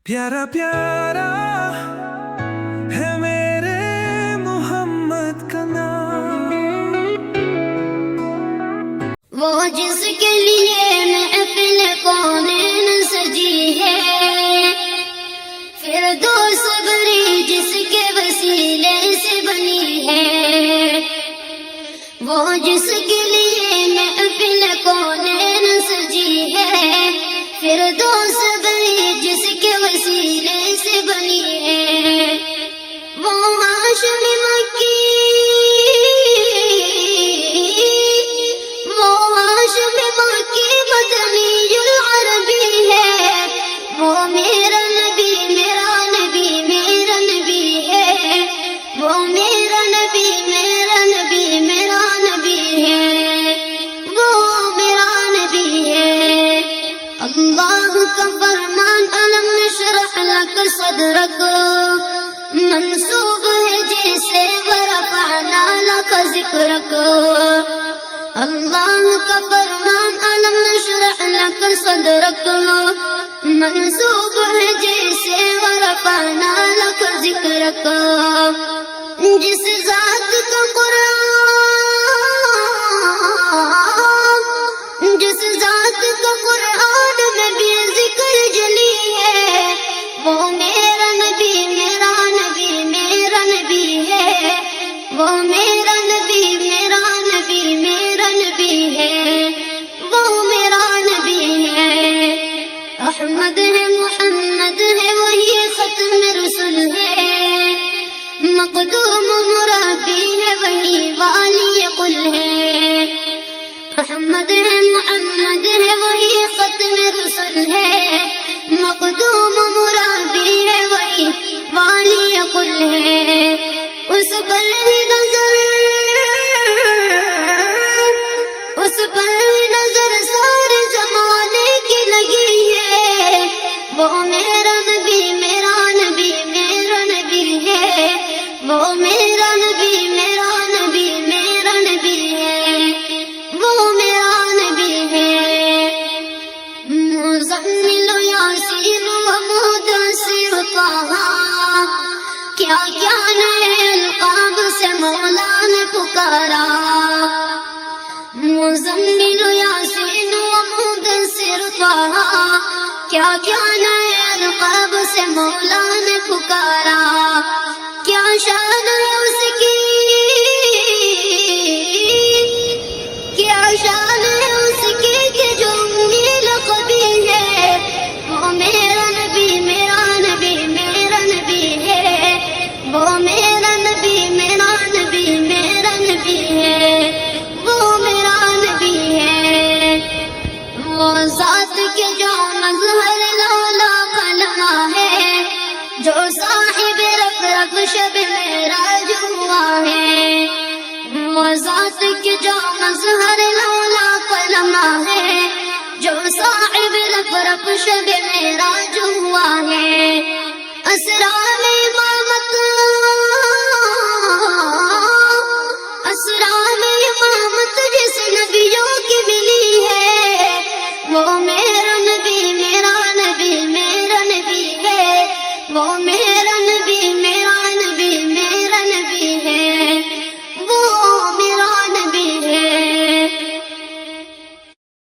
پیارا پیارا ہے میرے محمد کا نام، وہ جس کے لیے محفل کونین سجی ہے، فردوس بری جس کے وسیلے سے بنی ہے، وہ جس کے لیے محفل کونین سجی ہے، فردوس بری جس کے وسیلے سے بنی ہے، وہ ہاشم مکی، وہ ہاشم مکی مدنی العربی ہے، وہ میرا نبی میرا نبی میرا نبی ہے، وہ میرا نبی میرا نبی میرا نبی ہے، وہ میرا نبی ہے۔ اللہ کا فرمان الم نشرح لک صدرک منسوب ہے جیسے ورفعنا لک ذکرک، اللہ کا فرمان الم نشرح لک صدرک منسوب ہے جیسے ورفعنا لک ذکرک، جس ذات کا قرآن، جس ذات کا قرآن میں بھی ذکر جلی ہے، وہ میرا نبی میرا نبی میرا نبی ہے، وہ میرا نبی میرا نبی میرا نبی ہے، وہ میرا نبی ہے۔ احمد ہے محمد ہے وہی ختم رسول ہے، مقدوم مرابی ہے وہی والی قل ہے، احمد ہے محمد ہے وہی ختم رسول ہے، مقدوم مرابی ہے وہی والی قل ہے، اس پر نظر، اس پر نظر سارے زمانے کی لگی ہے، وہ میرا نبی میرا نبی میرا نبی ہے، وہ میرا نبی میرا نبی میرا نبی ہے، وہ میرا نبی ہے۔ مزمل یاسین و مدثر طہ، کیا کیا نئے القاب سے مولا نے پکارا، مزمل یاسین و مدثر طہ، کیا کیا نئے القاب سے مولا نے پکارا، کیا شان ہے اس کی، کیا شان ہے اس کی کہ جو امی لقبی ہے، وہ میرا نبی میرا نبی میرا نبی ہے، وہ میرا نبی میرا نبی میرا نبی ہے، وہ میرا نبی ہے۔ وہ ذات کے جو مظہر لالا کلمہ ہے، جو صاحب رب رب شب معراج ہوا ہے، وہ ذات کے جو مظہر لالا کلمہ ہے، جو صاحب رب رب شب